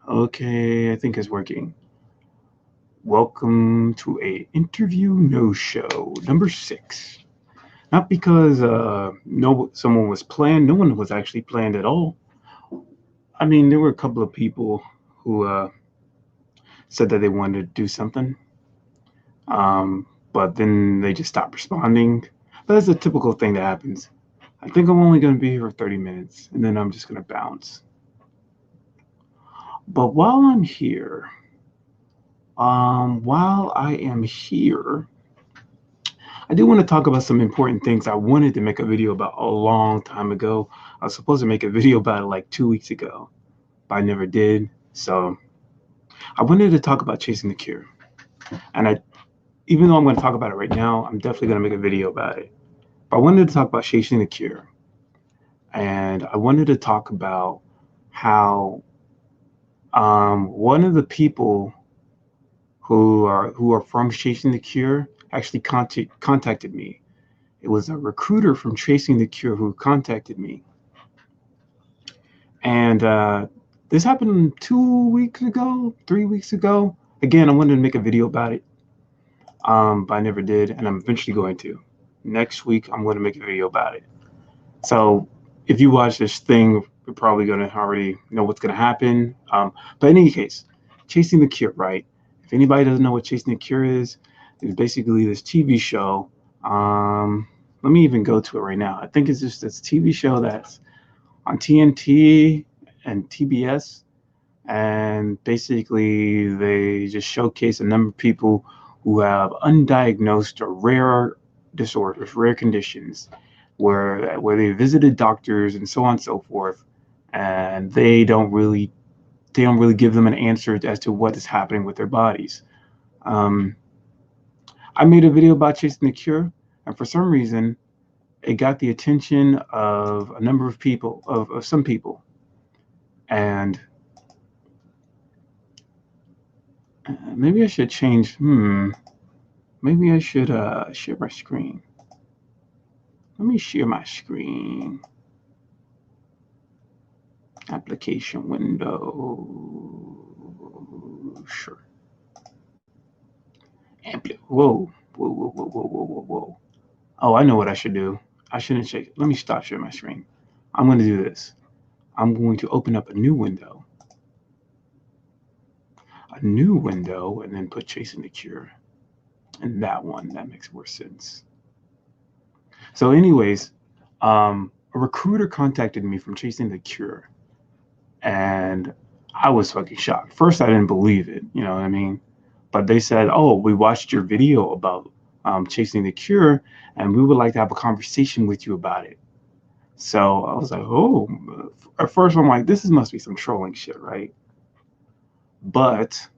Okay, I think it's working. Welcome to a interview no show number 6. Not because no someone was planned. No one was actually planned at all. I mean, there were a couple of people who said that they wanted to do something, but then they just stopped responding. But that's a typical thing that happens. I think I'm only going to be here for 30 minutes, and then I'm just going to bounce. But while I am here, I do want to talk about some important things I wanted to make a video about a long time ago. I was supposed to make a video about it like 2 weeks ago, but I never did. So I wanted to talk about chasing the cure. And even though I'm going to talk about it right now, I'm definitely going to make a video about it. But I wanted to talk about chasing the cure. And I wanted to talk about how one of the people who are from Chasing the Cure actually contacted me. It was a recruiter from Chasing the Cure who contacted me, and this happened 2 weeks ago, 3 weeks ago. Again, I wanted to make a video about it, but I never did, and I'm eventually going to. Next week, I'm going to make a video about it. So if you watch this thing, you're probably going to already know what's going to happen. But in any case, Chasing the Cure, right? If anybody doesn't know what Chasing the Cure is, it's basically this TV show. Let me even go to it right now. I think it's just this TV show that's on TNT and TBS, and basically they just showcase a number of people who have undiagnosed or rare disorders, rare conditions, where they visited doctors and so on and so forth, and they don't really give them an answer as to what is happening with their bodies. Um, I made a video about chasing the cure, and for some reason, it got the attention of a number of people, of some people, and maybe I should change. Maybe I should share my screen. Let me share my screen. Application window. Sure. Whoa. Whoa, whoa, whoa, whoa, whoa, whoa, whoa. Oh, I know what I should do. I shouldn't check. Let me stop sharing my screen. I'm going to do this. I'm going to open up a new window, and then put Chasing the Cure. And that makes more sense. So, anyways, a recruiter contacted me from Chasing the Cure, and I was fucking shocked. First, I didn't believe it. You know what I mean? But they said, "Oh, we watched your video about Chasing the Cure, and we would like to have a conversation with you about it." So I was like, "Oh." At first, I'm like, "This must be some trolling shit, right?" But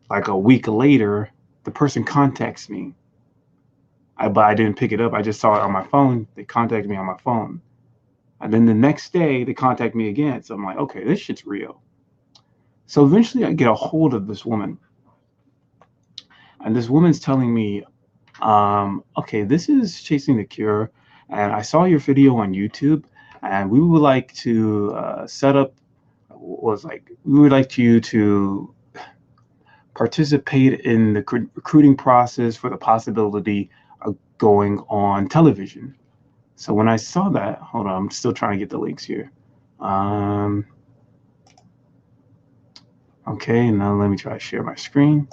like a week later, the person contacts me. But I didn't pick it up. I just saw it on my phone. They contacted me on my phone. And then the next day, they contact me again. So I'm like, okay, this shit's real. So eventually, I get a hold of this woman. And this woman's telling me, okay, this is Chasing the Cure. And I saw your video on YouTube. And we would like to set up, we would like you to participate in the recruiting process for the possibility of going on television. So when I saw that, hold on, I'm still trying to get the links here. Um, okay, now let me try to share my screen.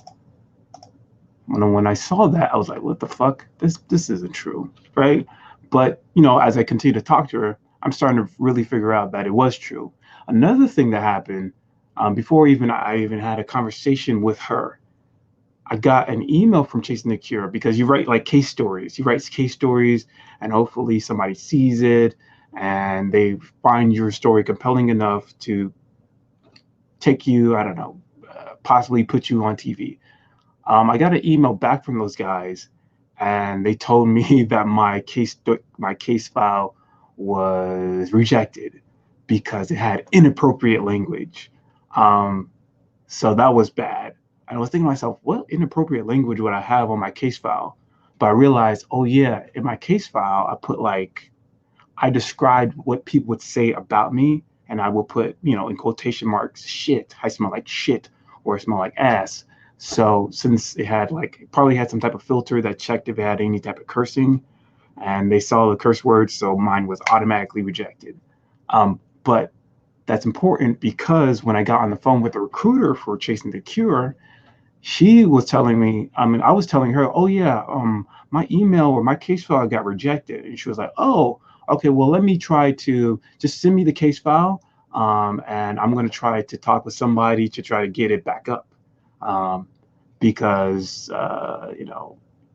When I saw that, I was like, "What the fuck? This isn't true, right?" But as I continue to talk to her, I'm starting to really figure out that it was true. Another thing that happened before even I even had a conversation with her, I got an email from Chasing the Cure because you write like case stories. You write case stories, and hopefully somebody sees it and they find your story compelling enough to take you, I don't know, possibly put you on TV. I got an email back from those guys, and they told me that my case file was rejected because it had inappropriate language. Um, so that was bad. And I was thinking to myself, what inappropriate language would I have on my case file? But I realized, oh yeah, in my case file, I described what people would say about me and I will put, in quotation marks, shit. I smell like shit, or I smell like ass. So since it probably had some type of filter that checked if it had any type of cursing, and they saw the curse words, so mine was automatically rejected. But that's important because when I got on the phone with the recruiter for Chasing the Cure, she was telling me, I was telling her, oh yeah, my email or my case file got rejected. And she was like, oh, okay, well, let me try to just send me the case file. And I'm going to try to talk with somebody to try to get it back up. Because,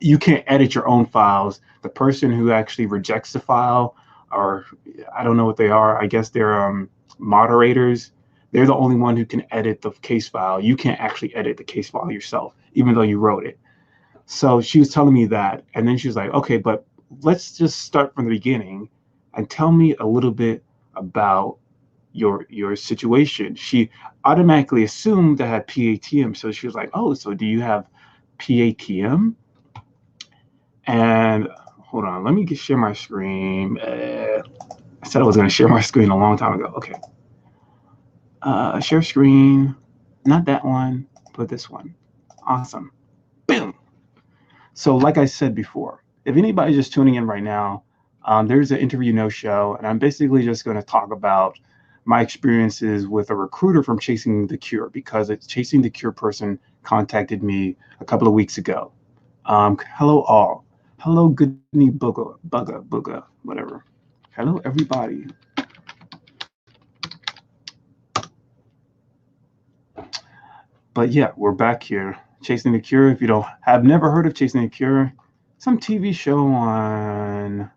you can't edit your own files. The person who actually rejects the file, or I don't know what they are. I guess they're moderators. They're the only one who can edit the case file. You can't actually edit the case file yourself, even though you wrote it. So she was telling me that, and then she was like, okay, but let's just start from the beginning and tell me a little bit about your situation. She automatically assumed I had PATM. So she was like, oh, so do you have PATM? And hold on, let me share my screen. I said I was going to share my screen a long time ago. Okay. Share screen, not that one, but this one. Awesome. Boom. So like I said before, if anybody's just tuning in right now, there's an interview no show, and I'm basically just going to talk about my experiences with a recruiter from Chasing the Cure, because it's Chasing the Cure person contacted me a couple of weeks ago. Hello all. Hello Goodney Bugga, whatever. Hello everybody. But yeah, we're back here. Chasing the Cure. If you have never heard of Chasing the Cure, some TV show on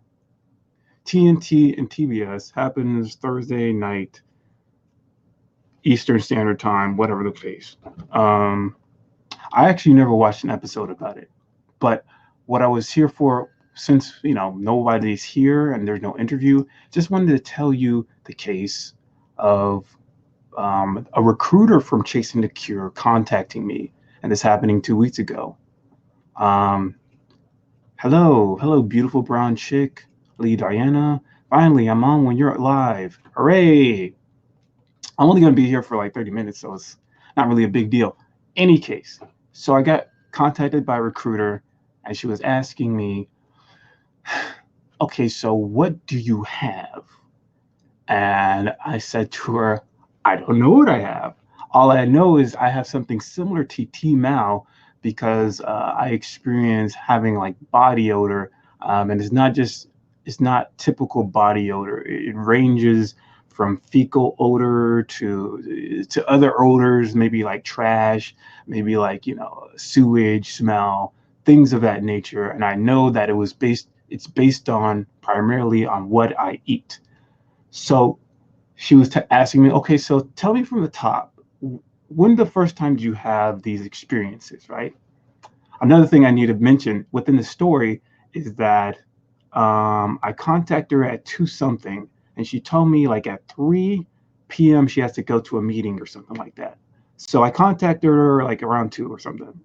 TNT and TBS, happens Thursday night, Eastern Standard Time, whatever the case. I actually never watched an episode about it, but what I was here for, since nobody's here and there's no interview, just wanted to tell you the case of a recruiter from Chasing the Cure contacting me, and this happening 2 weeks ago. Hello, beautiful brown chick, Lee Diana. Finally, I'm on when you're live. Hooray! I'm only going to be here for like 30 minutes, so it's not really a big deal. Any case, so I got contacted by a recruiter, and she was asking me, okay, so what do you have? And I said to her, I don't know what I have. All I know is I have something similar to T-Mal, because I experience having like body odor, and it's not typical body odor. It ranges from fecal odor to other odors, maybe like trash, maybe like sewage smell, things of that nature. And I know that it's based on primarily on what I eat. So she was asking me, okay, so tell me from the top, when the first time did you have these experiences, right? Another thing I need to mention within the story is that I contacted her at 2 something, and she told me like at 3 p.m. she has to go to a meeting or something like that. So I contacted her like around 2 or something,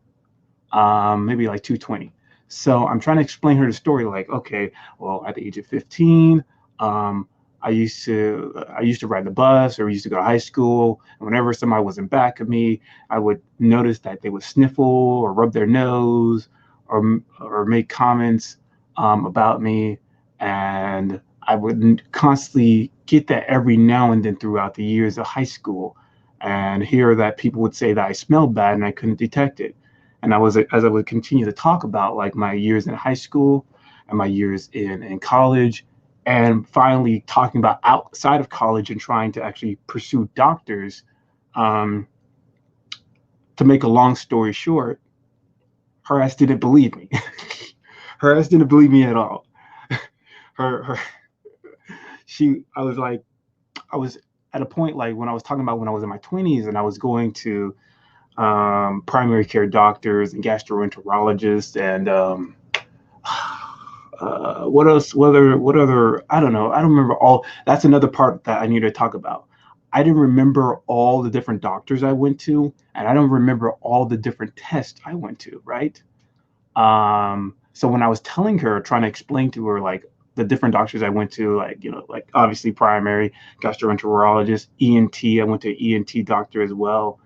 maybe like 2:20. So I'm trying to explain her the story, like, okay, well, at the age of 15, I used to ride the bus, or used to go to high school, and whenever somebody was in back of me, I would notice that they would sniffle or rub their nose, or make comments about me, and I would constantly get that every now and then throughout the years of high school, and hear that people would say that I smelled bad and I couldn't detect it. And as I would continue to talk about like my years in high school and my years in college, and finally talking about outside of college and trying to actually pursue doctors. To make a long story short, her ass didn't believe me. Her ass didn't believe me at all. her I was at a point, like when I was talking about when I was in my 20s and I was going to primary care doctors and gastroenterologists, and what else? What other? I don't know. I don't remember all. That's another part that I need to talk about. I didn't remember all the different doctors I went to, and I don't remember all the different tests I went to. Right. So when I was telling her, trying to explain to her like the different doctors I went to, like, like obviously primary, gastroenterologist, ENT. I went to an ENT doctor as well.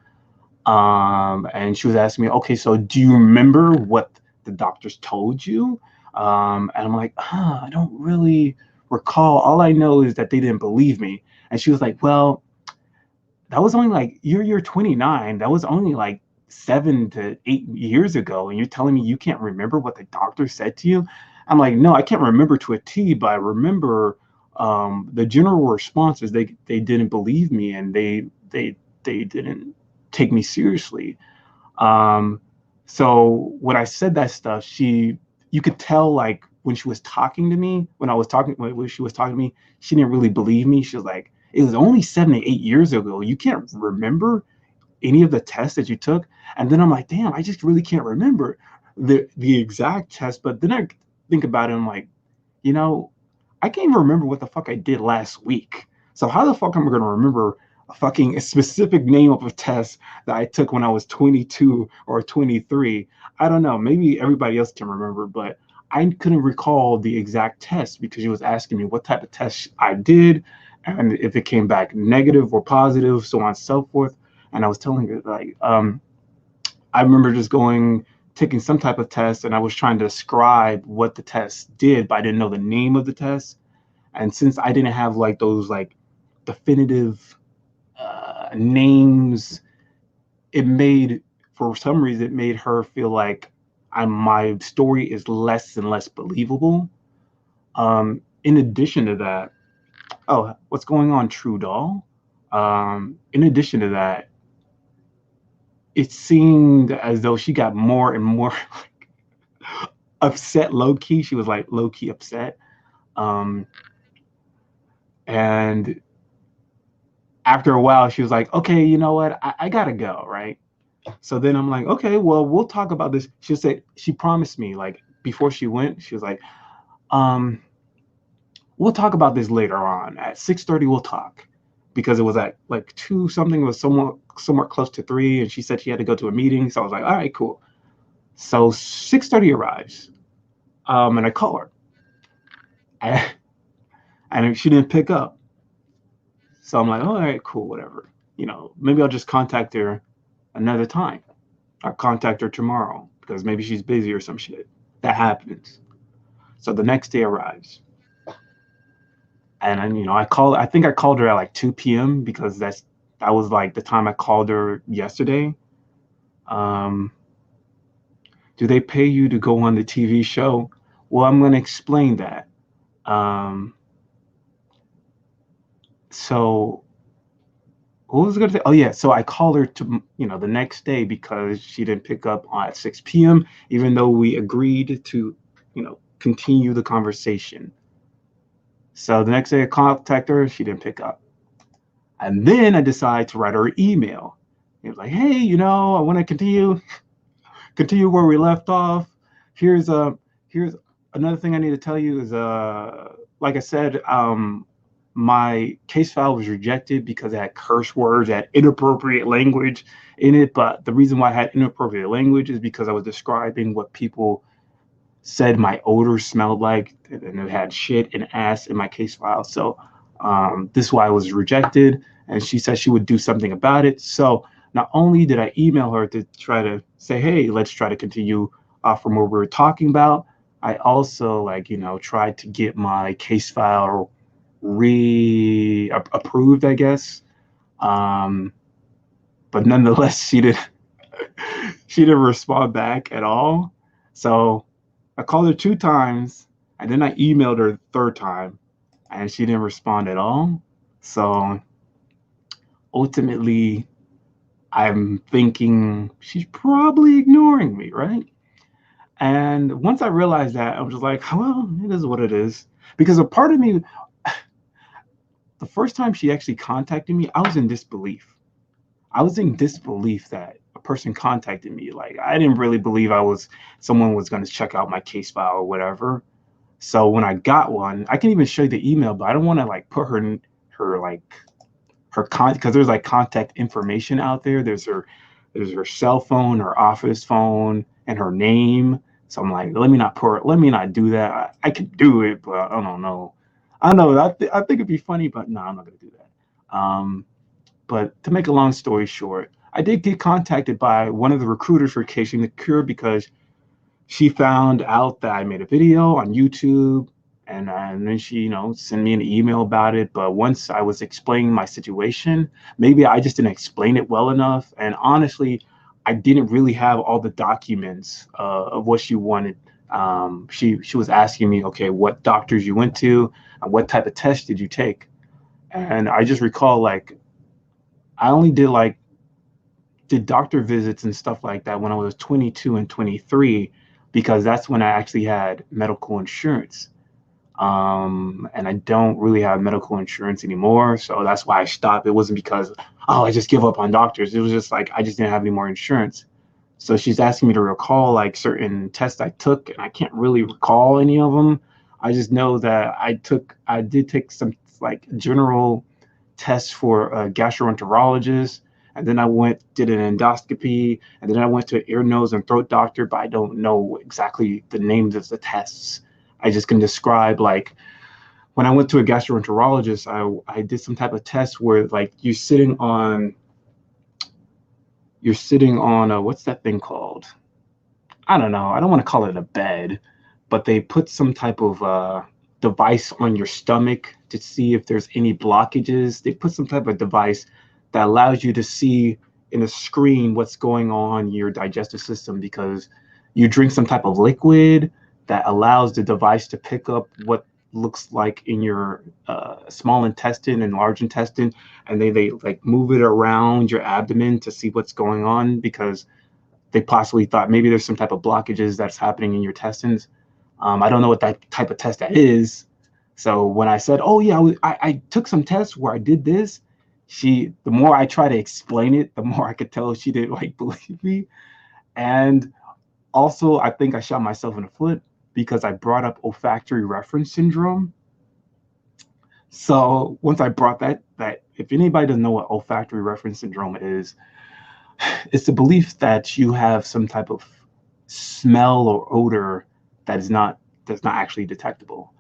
And she was asking me, okay, so do you remember what the doctors told you? And I'm like, I don't really recall. All I know is that they didn't believe me. And she was like, well, that was only like you're 29. That was only like 7 to 8 years ago, and you're telling me you can't remember what the doctor said to you? I'm like, no, I can't remember to a T, but I remember the general response is they didn't believe me, and they didn't take me seriously. Um, so when I said that stuff, you could tell, like, when she was talking to me, when she was talking to me, she didn't really believe me. She was like, it was only 7 to 8 years ago. You can't remember any of the tests that you took. And then I'm like, damn, I just really can't remember the exact test. But then I think about it, I'm like, you know, I can't even remember what the fuck I did last week. So how the fuck am I gonna remember a specific name of a test that I took when I was 22 or 23? I don't know. Maybe everybody else can remember, but I couldn't recall the exact test because she was asking me what type of test I did and if it came back negative or positive, so on and so forth. And I was telling her, like, I remember just taking some type of test, and I was trying to describe what the test did, but I didn't know the name of the test. And since I didn't have like those like definitive names, for some reason, it made her feel like my story is less and less believable. In addition to that, oh, what's going on, True Doll? In addition to that, it seemed as though she got more and more upset, low key. She was like low key upset. Um, and after a while, she was like, okay, you know what? I gotta go, right? So then I'm like, okay, well, we'll talk about this. She promised me, like, before she went, she was like, um, we'll talk about this later on. At 6:30, we'll talk. Because it was at like 2 something, it was somewhat close to 3, and she said she had to go to a meeting. So I was like, all right, cool. So 6:30 arrives, and I call her, and, and she didn't pick up. So I'm like, oh, all right, cool, whatever. Maybe I'll just contact her another time. I'll contact her tomorrow because maybe she's busy or some shit. That happens. So the next day arrives, and I think I called her at like 2 p.m. because that was like the time I called her yesterday. Um, do they pay you to go on the TV show? Well, I'm going to explain that. Um, so what was I going to say? Oh yeah, so I called her to the next day because she didn't pick up at 6 p.m. even though we agreed to continue the conversation. So the next day I contacted her, she didn't pick up. And then I decided to write her an email. It was like, hey, I want to continue where we left off. Here's another thing I need to tell you is like I said, my case file was rejected because it had curse words, it had inappropriate language in it. But the reason why I had inappropriate language is because I was describing what people said my odor smelled like, and it had shit and ass in my case file. So this is why it was rejected, and she said she would do something about it. So not only did I email her to try to say, hey, let's try to continue from where we were talking about, I also tried to get my case file approved, I guess. But nonetheless, she didn't respond back at all. So I called her 2 times, and then I emailed her the third time, and she didn't respond at all. So ultimately, I'm thinking she's probably ignoring me, right? And once I realized that, I was just like, well, it is what it is. Because a part of me, the first time she actually contacted me, I was in disbelief. I was in disbelief that a person contacted me. Like, I didn't really believe someone was going to check out my case file or whatever. So when I got one, I can even show you the email, but I don't want to like put because there's like contact information out there. There's her cell phone, her office phone, and her name. So I'm like, let me not do that. I could do it, but I don't know. I know. I think it'd be funny, but no, I'm not gonna do that. But to make a long story short, I did get contacted by one of the recruiters for Casing the Cure because she found out that I made a video on YouTube, and then she, sent me an email about it. But once I was explaining my situation, maybe I just didn't explain it well enough. And honestly, I didn't really have all the documents of what she wanted. She was asking me, okay, what doctors you went to, and what type of test did you take? And I just recall like I only did doctor visits and stuff like that when I was 22 and 23 because that's when I actually had medical insurance. And I don't really have medical insurance anymore, so that's why I stopped. It wasn't because I just give up on doctors. It was just like I just didn't have any more insurance. So she's asking me to recall like certain tests I took, and I can't really recall any of them. I just know that I did take some like general tests for a gastroenterologist, and then I did an endoscopy, and then I went to an ear, nose, and throat doctor, but I don't know exactly the names of the tests. I just can describe like when I went to a gastroenterologist, I did some type of test where like you're sitting on a, what's that thing called? I don't know. I don't want to call it a bed, but they put some type of device on your stomach to see if there's any blockages. They put some type of device that allows you to see in a screen what's going on in your digestive system because you drink some type of liquid that allows the device to pick up what looks like in your small intestine and large intestine, and they like move it around your abdomen to see what's going on because they possibly thought maybe there's some type of blockages that's happening in your intestines. I don't know what that type of test that is. So when I said, "Oh yeah, I took some tests where I did this," the more I try to explain it, the more I could tell she didn't like believe me. And also, I think I shot myself in the foot because I brought up olfactory reference syndrome. So once I brought that if anybody doesn't know what olfactory reference syndrome is, it's the belief that you have some type of smell or odor that is not that's not actually detectable.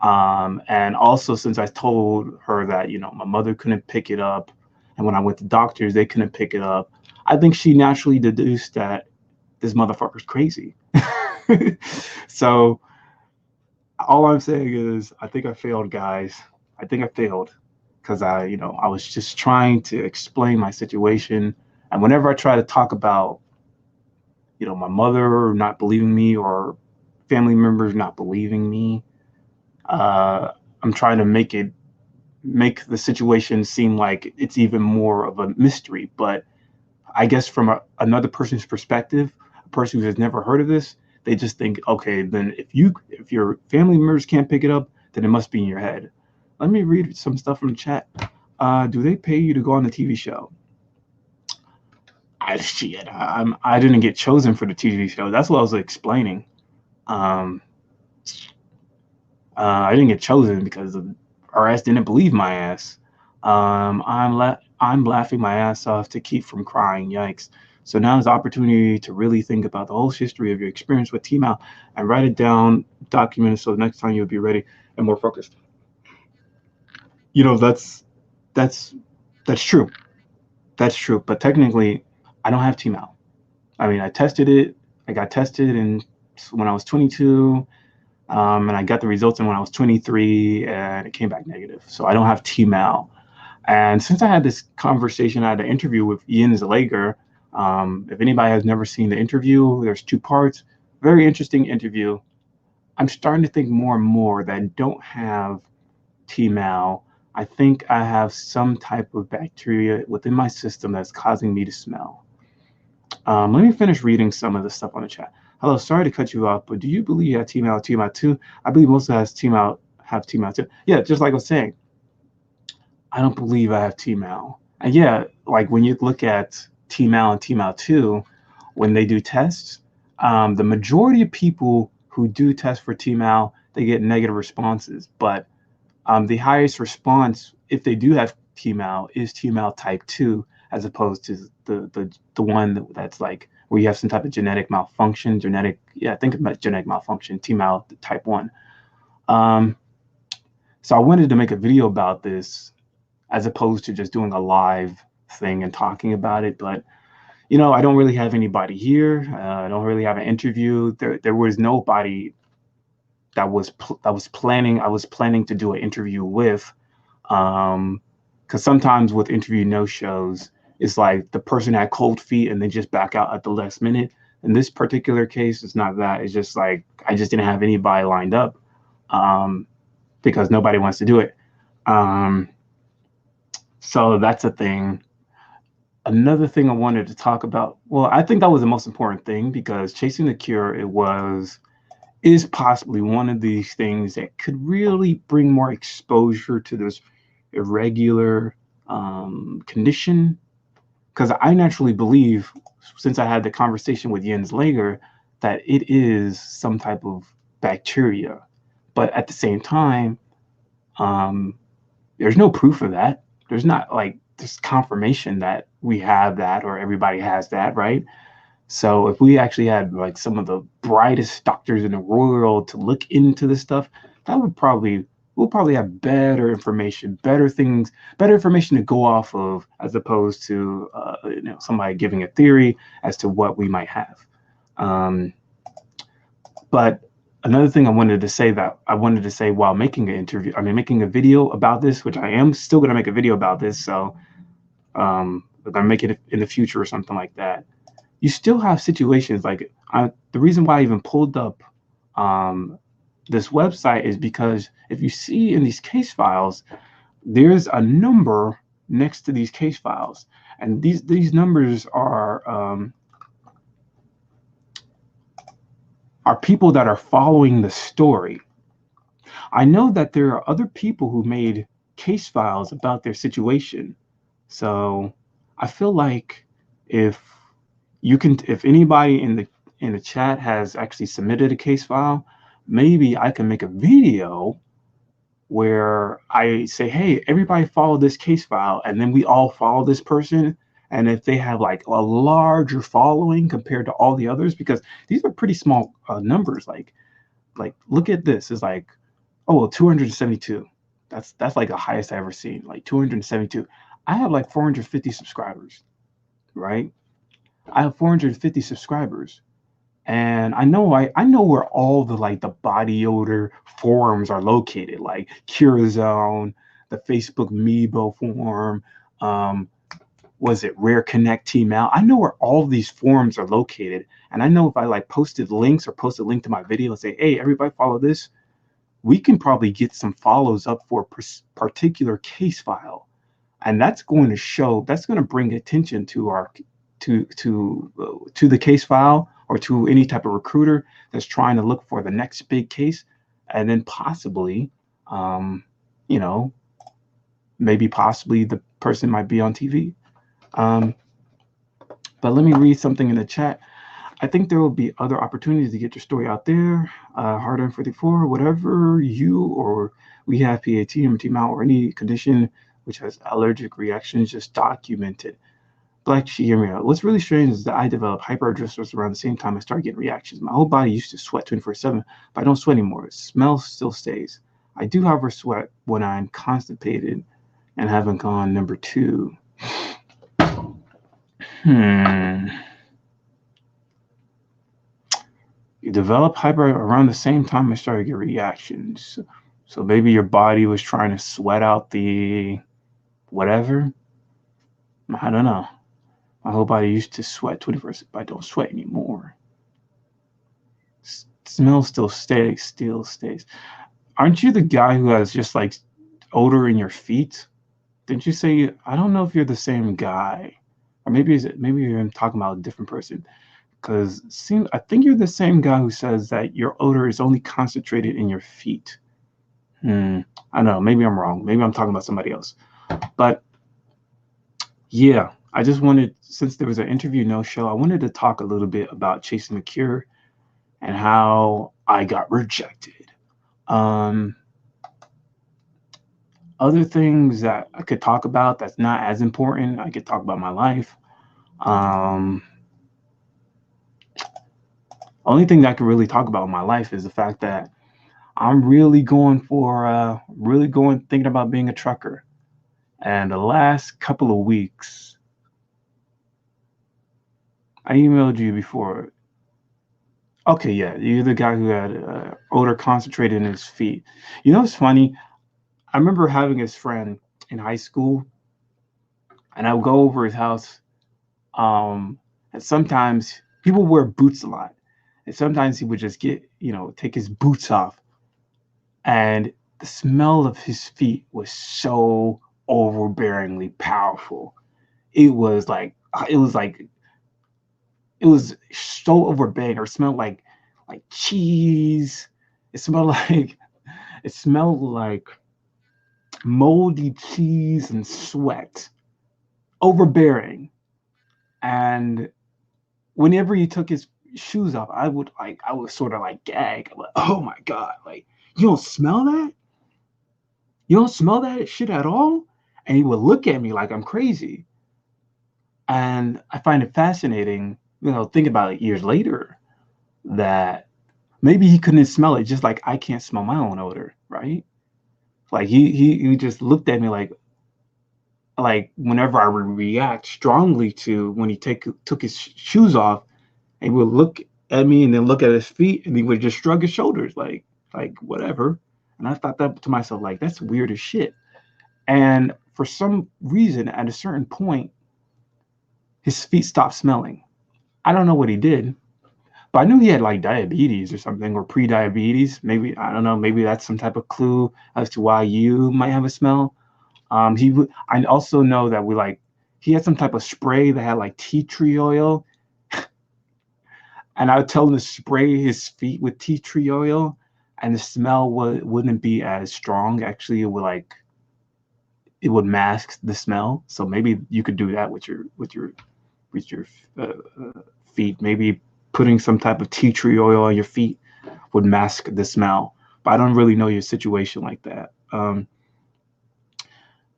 And also, since I told her that my mother couldn't pick it up, and when I went to doctors they couldn't pick it up, I think she naturally deduced that this motherfucker's crazy. So all I'm saying is, I think I failed, guys. I think I failed because I was just trying to explain my situation, and whenever I try to talk about my mother not believing me or family members not believing me, uh, I'm trying to make the situation seem like it's even more of a mystery. But I guess from another person's perspective, a person who has never heard of this, they just think, okay, then if your family members can't pick it up, then it must be in your head. Let me read some stuff from the chat. Do they pay you to go on the TV show? I didn't get chosen for the TV show. That's what I was explaining. Um, I didn't get chosen because our ass didn't believe my ass. I'm laughing my ass off to keep from crying. Yikes. So now is the opportunity to really think about the whole history of your experience with T-Mal and write it down, document it, so next time you'll be ready and more focused. That's that's true. That's true. But technically, I don't have T-Mal. I mean, I tested it. I got tested when I was 22. And I got the results in when I was 23, and it came back negative. So I don't have T-Mal. And since I had this conversation, I had an interview with Ian Zalager. If anybody has never seen the interview, there's 2 parts. Very interesting interview. I'm starting to think more and more that I don't have T-Mal. I think I have some type of bacteria within my system that's causing me to smell. Let me finish reading some of the stuff on the chat. Hello, sorry to cut you off, but do you believe you have T-Mal or T-Mal 2? I believe most of us have T-Mal 2. Yeah, just like I was saying, I don't believe I have T-Mal. And yeah, like when you look at T-Mal and T-Mal 2, when they do tests, the majority of people who do test for T-Mal, they get negative responses. But the highest response, if they do have T-Mal, is T-Mal type 2, as opposed to the one that's like where you have some type of genetic malfunction, think about genetic malfunction, T-mal type 1. So I wanted to make a video about this as opposed to just doing a live thing and talking about it. But, I don't really have anybody here. I don't really have an interview. There was nobody that was planning. I was planning to do an interview with, because sometimes with interview no-shows, it's like the person had cold feet and they just back out at the last minute. In this particular case, it's not that. It's just like I just didn't have anybody lined up, because nobody wants to do it. So that's a thing. Another thing I wanted to talk about, well, I think that was the most important thing, because chasing the cure, is possibly one of these things that could really bring more exposure to this irregular condition. Because I naturally believe, since I had the conversation with Jens Lager, that it is some type of bacteria. But at the same time, there's no proof of that. There's not like this confirmation that we have that or everybody has that, right? So if we actually had like some of the brightest doctors in the world to look into this stuff, we'll probably have better information, better information to go off of, as opposed to somebody giving a theory as to what we might have. But another thing I wanted to say while making making a video about this, which I am still going to make a video about this. So I'm going to make it in the future or something like that. You still have situations like the reason why I even pulled up this website is because if you see in these case files, there's a number next to these case files, and these numbers are people that are following the story. I know that there are other people who made case files about their situation, so I feel like if anybody in the chat has actually submitted a case file, maybe I can make a video where I say, hey, everybody follow this case file, and then we all follow this person. And if they have like a larger following compared to all the others, because these are pretty small numbers, like look at this, it's like, 272. That's like the highest I ever seen, like 272. I have like 450 subscribers, right? I have 450 subscribers, and I know where all the body odor forums are located, like Cure Zone, the Facebook Meebo forum, was it Rare Connect T-mal? I know where all these forums are located, and I know if I posted links or post a link to my video and say, hey, everybody follow this, we can probably get some follows up for a particular case file, and that's going to bring attention to our to the case file, or to any type of recruiter that's trying to look for the next big case, and then possibly, maybe possibly the person might be on TV. But let me read something in the chat. I think there will be other opportunities to get your story out there. Hard on 44, whatever you or we have PAT, MT-mal, or any condition which has allergic reactions, just document it. Black Shiamira. What's really strange is that I developed hyperhidrosis around the same time I started getting reactions. My whole body used to sweat 24/7, but I don't sweat anymore. Smell still stays. I do, however, sweat when I'm constipated and haven't gone number 2. You develop hyper around the same time I started getting reactions. So maybe your body was trying to sweat out the whatever. I don't know. My whole body used to sweat 24/7, but I don't sweat anymore. Smell still stays. Aren't you the guy who has just like odor in your feet? Didn't you say? I don't know if you're the same guy, or maybe you're talking about a different person. Because I think you're the same guy who says that your odor is only concentrated in your feet. I don't know. Maybe I'm wrong. Maybe I'm talking about somebody else. But yeah, I just wanted, since there was an interview no-show, I wanted to talk a little bit about chasing the cure and how I got rejected. Other things that I could talk about that's not as important, I could talk about my life. Um, Only thing that I can really talk about in my life is the fact that I'm really going, thinking about being a trucker. And the last couple of weeks, I emailed you before. Okay, yeah, you're the guy who had odor concentrated in his feet. You know, it's funny. I remember having his friend in high school, and I would go over his house. Um, and sometimes people wear boots a lot, and sometimes he would just take his boots off, and the smell of his feet was so overbearingly powerful. It was like it was like it was so overbearing. Or smelled like cheese. It smelled like it smelled like moldy cheese and sweat. Overbearing. And whenever he took his shoes off, I would sort of like gag. I'm like, oh my god, like you don't smell that? You don't smell that shit at all? And he would look at me like I'm crazy. And I find it fascinating, think about it years later, that maybe he couldn't smell it just like I can't smell my own odor, right? Like he just looked at me like whenever I would react strongly to when he took his shoes off, and he would look at me and then look at his feet and he would just shrug his shoulders like whatever. And I thought that to myself, like, that's weird as shit. And for some reason, at a certain point, his feet stopped smelling. I don't know what he did, but I knew he had like diabetes or something, or pre-diabetes. Maybe, I don't know. Maybe that's some type of clue as to why you might have a smell. I also know that he had some type of spray that had like tea tree oil, and I would tell him to spray his feet with tea tree oil, and the smell wouldn't be as strong. Actually, it would mask the smell. So maybe you could do that with your uh, feet. Maybe putting some type of tea tree oil on your feet would mask the smell. But I don't really know your situation like that.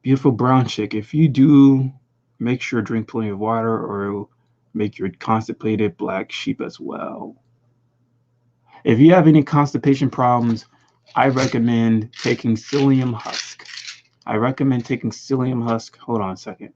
Beautiful brown chick. If you do, make sure to drink plenty of water, or it will make your constipated black sheep as well. If you have any constipation problems, I recommend taking psyllium husk. I recommend taking psyllium husk. Hold on a second.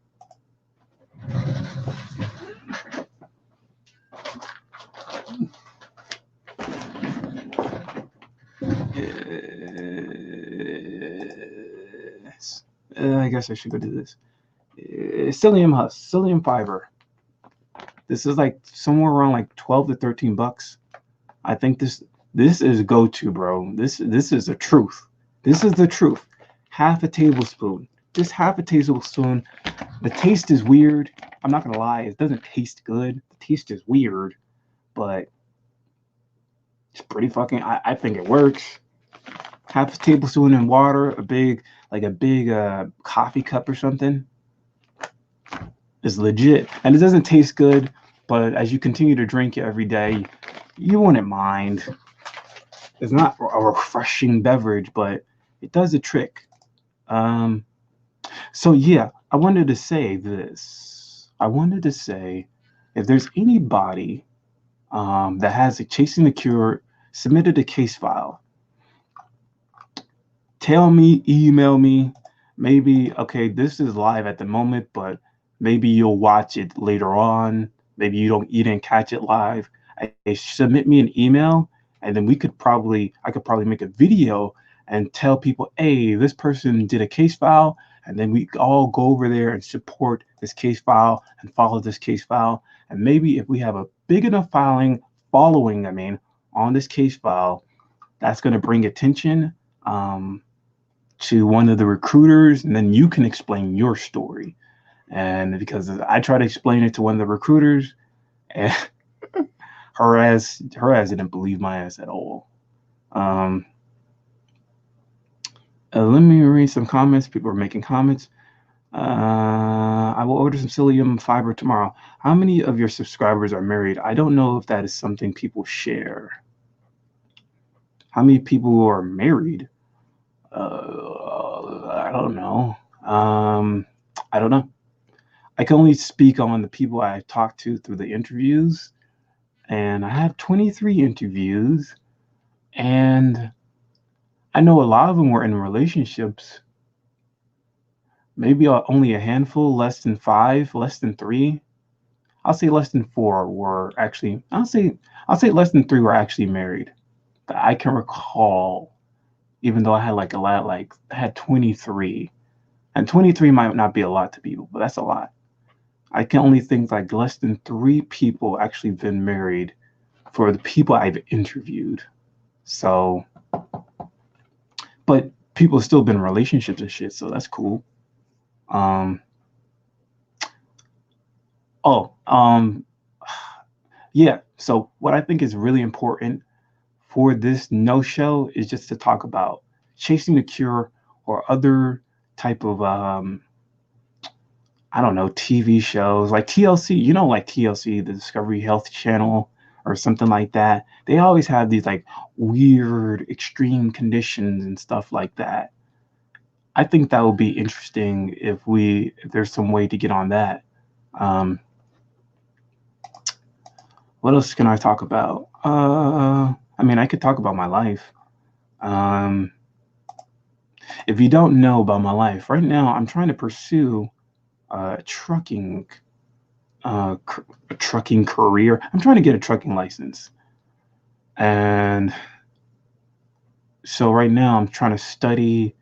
Yes. I guess I should go do this. Psyllium husk, psyllium fiber. This is like somewhere around like 12 to 13 bucks. I think this is go to, bro. This is the truth. This is the truth. Half a tablespoon. Just half a tablespoon. The taste is weird. I'm not gonna lie. It doesn't taste good. The taste is weird, but it's pretty fucking. I think it works. Half a tablespoon in water. A big coffee cup or something is legit, and it doesn't taste good. But as you continue to drink it every day, you wouldn't mind. It's not a refreshing beverage, but it does a trick. Um, so yeah, I wanted to say this. I wanted to say, if there's anybody that has a Chasing the Cure submitted a case file, tell me, email me. Maybe, okay, this is live at the moment, but maybe you'll watch it later on. Maybe you didn't catch it live. Submit me an email, and then I could probably make a video and tell people, hey, this person did a case file, and then we all go over there and support this case file and follow this case file. And maybe if we have a big enough following, on this case file, that's going to bring attention to one of the recruiters, and then you can explain your story. And because I try to explain it to one of the recruiters, and her ass didn't believe my ass at all. Um, Let me read some comments. People are making comments. I will order some psyllium fiber tomorrow. How many of your subscribers are married? I don't know if that is something people share. How many people are married? I don't know. I don't know. I can only speak on the people I talked to through the interviews, and I had 23 interviews, and I know a lot of them were in relationships. Maybe only a handful, less than 5, less than 3. I'll say less than 4 were actually. I'll say less than 3 were actually married that I can recall. Even though I had like a lot, like I had 23, and 23 might not be a lot to people, but that's a lot. I can only think like less than 3 people actually been married for the people I've interviewed. So, but people have still been in relationships and shit, so that's cool. Um, oh, yeah. So what I think is really important for this no show is just to talk about chasing the cure or other type of I don't know, TV shows like TLC, like TLC, the Discovery Health Channel or something like that. They always have these like weird extreme conditions and stuff like that. I think that would be interesting if there's some way to get on that. Um, what else can I talk about? I mean, I could talk about my life. Um, if you don't know about my life, right now I'm trying to pursue trucking a trucking career. I'm trying to get a trucking license. And so right now I'm trying to study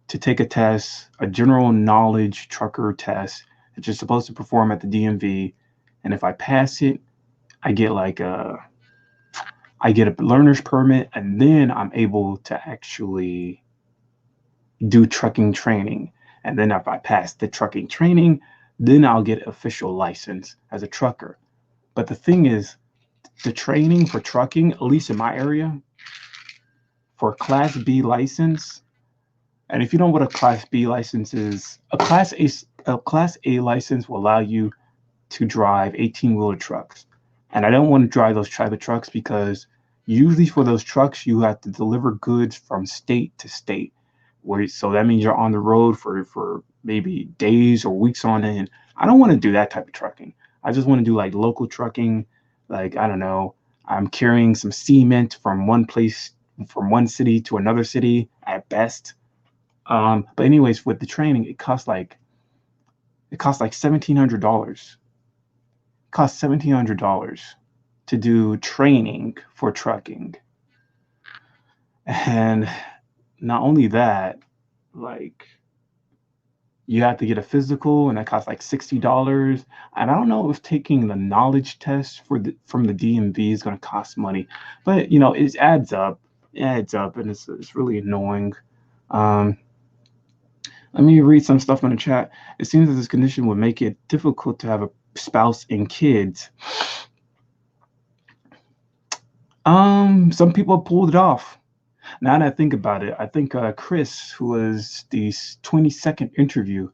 to take a test, a general knowledge trucker test that you're supposed to perform at the DMV. And if I pass it, I get like I get a learner's permit, and then I'm able to actually do trucking training. And then if I pass the trucking training, then I'll get official license as a trucker. But the thing is, the training for trucking, at least in my area, for a Class B license, and if you don't know what a Class B license is, a Class A license will allow you to drive 18-wheeler trucks. And I don't want to drive those type of trucks because usually for those trucks you have to deliver goods from state to state. So that means you're on the road for maybe days or weeks on end. I don't want to do that type of trucking. I just want to do like local trucking, like I don't know, I'm carrying some cement from one place, from one city to another city at best. But anyways, with the training, it costs like $1,700. Costs $1,700 to do training for trucking. And not only that, like you have to get a physical, and that costs like $60. And I don't know if taking the knowledge test from the DMV is going to cost money, but it adds up. It adds up, and it's really annoying. Um, Let me read some stuff in the chat. It seems that this condition would make it difficult to have a spouse and kids. Some people pulled it off. Now that I think about it, I think Chris, who was the 22nd interview,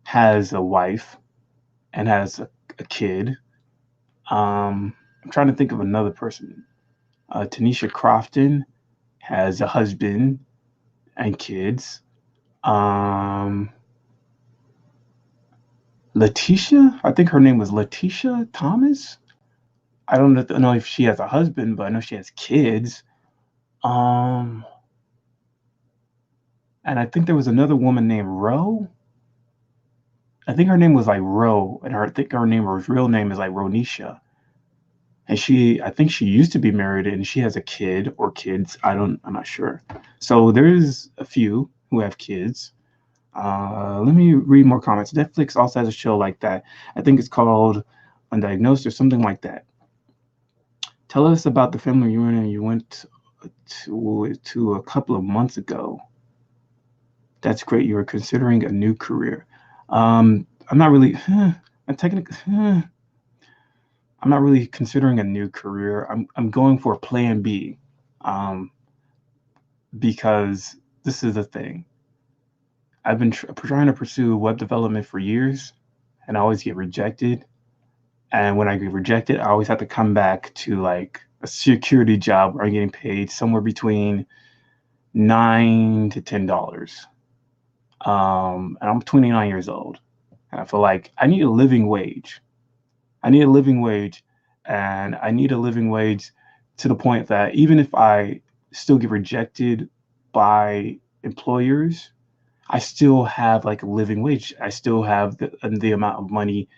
has a wife and has a kid. I'm trying to think of another person. Tanisha Crofton has a husband and kids. Letitia, I think her name was Letitia Thomas. I don't know if she has a husband, but I know she has kids. And I think there was another woman named Ro. I think her name was like Ro, and I think her real name is like Ronisha. And I think she used to be married, and she has a kid or kids. I'm not sure. So there's a few who have kids. Let me read more comments. Netflix also has a show like that. I think it's called Undiagnosed or something like that. Tell us about the family reunion you went to a couple of months ago. That's great. You are considering a new career. I'm not really. I'm not really considering a new career. I'm going for a plan B, because this is the thing. I've been trying to pursue web development for years, and I always get rejected. And when I get rejected, I always have to come back to like a security job where I'm getting paid somewhere between $9 to $10. And I'm 29 years old. And I feel like I need a living wage. I need a living wage, and I need a living wage to the point that even if I still get rejected by employers, I still have like a living wage. I still have the amount of money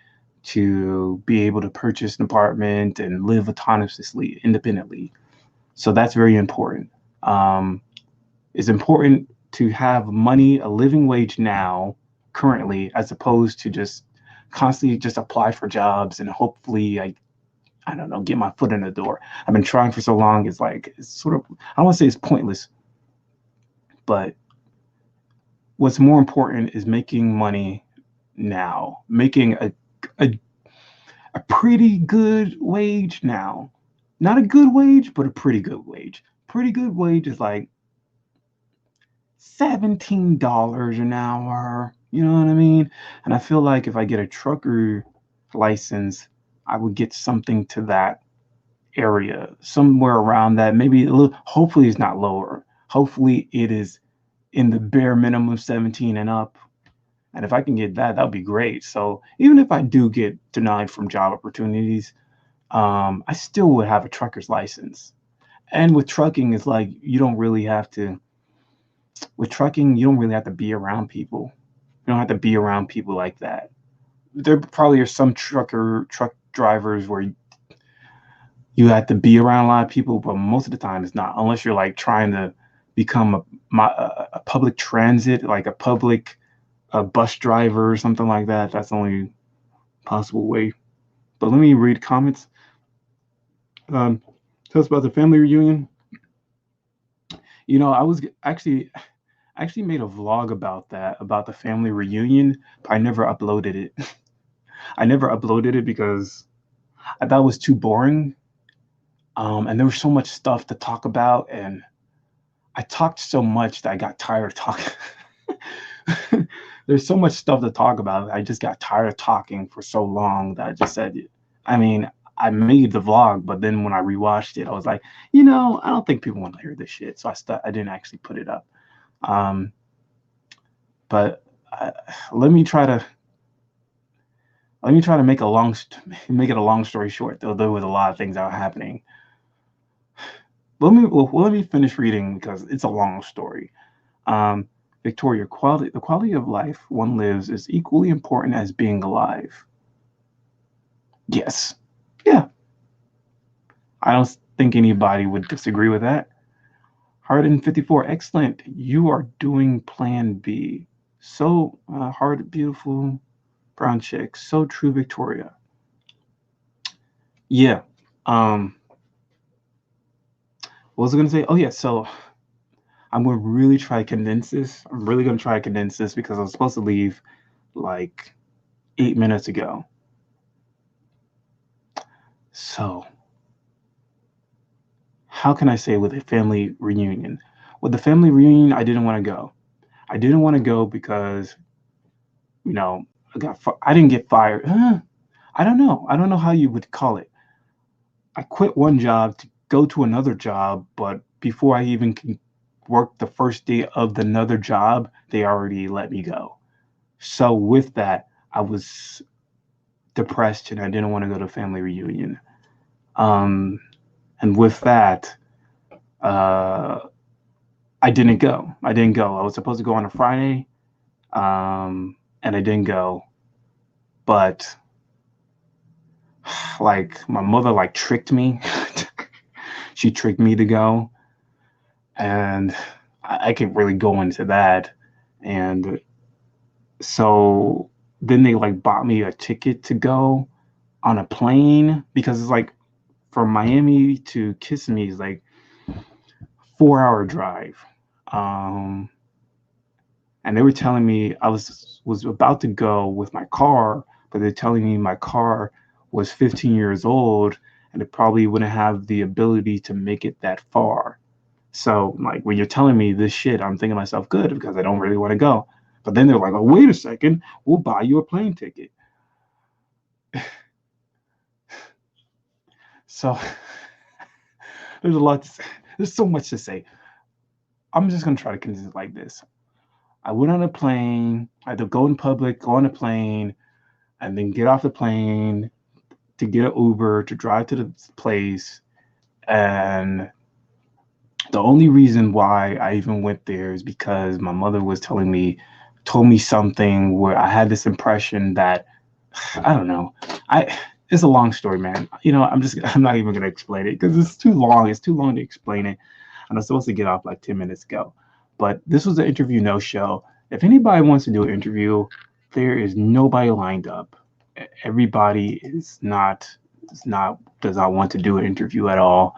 to be able to purchase an apartment and live autonomously, independently. So that's very important. Um, it's important to have money, a living wage now, currently, as opposed to just constantly just apply for jobs and hopefully I don't know, get my foot in the door. I've been trying for so long. It's like it's sort of, I don't want to say it's pointless, but what's more important is making money now, making a a pretty good wage now. Not a good wage, but a pretty good wage. Pretty good wage is like $17 an hour. You know what I mean? And I feel like if I get a trucker license, I would get something to that area, somewhere around that. Maybe a little, hopefully it's not lower. Hopefully it is in the bare minimum 17 and up. And if I can get that, that would be great. So even if I do get denied from job opportunities, I still would have a trucker's license. And with trucking, it's like you don't really have to. With trucking, you don't really have to be around people. You don't have to be around people like that. There probably are some truck drivers where you have to be around a lot of people, but most of the time it's not. Unless you're like trying to become a public transit, like a bus driver or something like that. That's the only possible way. But let me read comments. Um, Tell us about the family reunion. I was actually made a vlog about that, about the family reunion, but I never uploaded it. I never uploaded it because I thought it was too boring. And there was so much stuff to talk about, and I talked so much that I got tired of talking. There's so much stuff to talk about. I just got tired of talking for so long that I just said, I mean, I made the vlog, but then when I rewatched it, I was like, I don't think people want to hear this shit. So I didn't actually put it up. Um, but let me try to make it a long story short. Though there was a lot of things that were happening. Let me finish reading because it's a long story. Um, Victoria, the quality of life one lives is equally important as being alive. Yes. Yeah. I don't think anybody would disagree with that. 154, excellent. You are doing plan B. So hard, beautiful brown chick. So true, Victoria. Yeah. What was I gonna say? Oh yeah, so I'm gonna really try to condense this. I'm really gonna try to condense this because I was supposed to leave like 8 minutes ago. So how can I say with a family reunion? With the family reunion, I didn't want to go. I didn't want to go because I didn't get fired. I don't know. I don't know how you would call it. I quit one job to go to another job, but before I even can work the first day of another job, they already let me go. So with that, I was depressed and I didn't want to go to a family reunion. Um, and with that, uh, I didn't go. I didn't go. I was supposed to go on a Friday, and I didn't go. But like my mother like tricked me. She tricked me to go, and I could really go into that. And so then they like bought me a ticket to go on a plane because it's like from Miami to Kissimmee is like 4 hour drive. Um, and they were telling me I was about to go with my car, but they're telling me my car was 15 years old and it probably wouldn't have the ability to make it that far. So like when you're telling me this shit, I'm thinking to myself, good, because I don't really want to go. But then they're like, oh, wait a second, we'll buy you a plane ticket. So there's a lot. There's so much to say. I'm just gonna try to condense it like this. I went on a plane. I had to go in public, go on a plane, and then get off the plane to get an Uber to drive to the place. And the only reason why I even went there is because my mother was told me something where I had this impression that I don't know. I It's a long story, man. I'm not even gonna explain it because it's too long. It's too long to explain it. And I'm supposed to get off like 10 minutes ago. But this was an interview no show. If anybody wants to do an interview, there is nobody lined up. Everybody does not want to do an interview at all.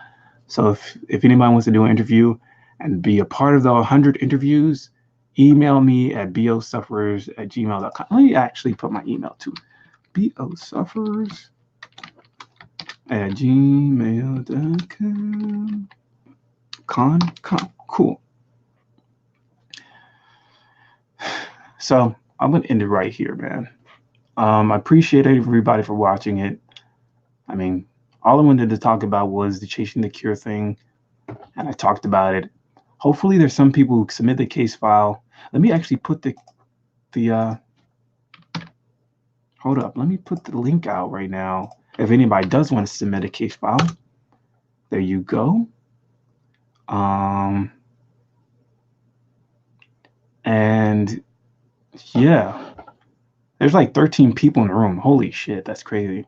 So if anybody wants to do an interview and be a part of the 100 interviews, email me at bosufferers@gmail.com. Let me actually put my email too. bosufferers@gmail.com. Cool. So I'm gonna end it right here, man. I appreciate everybody for watching it. I mean, all I wanted to talk about was the chasing the cure thing, and I talked about it. Hopefully, there's some people who submit the case file. Let me actually put the hold up. Let me put the link out right now. If anybody does want to submit a case file, there you go. And yeah, there's like 13 people in the room. Holy shit, that's crazy.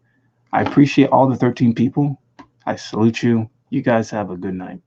I appreciate all the 13 people. I salute you. You guys have a good night.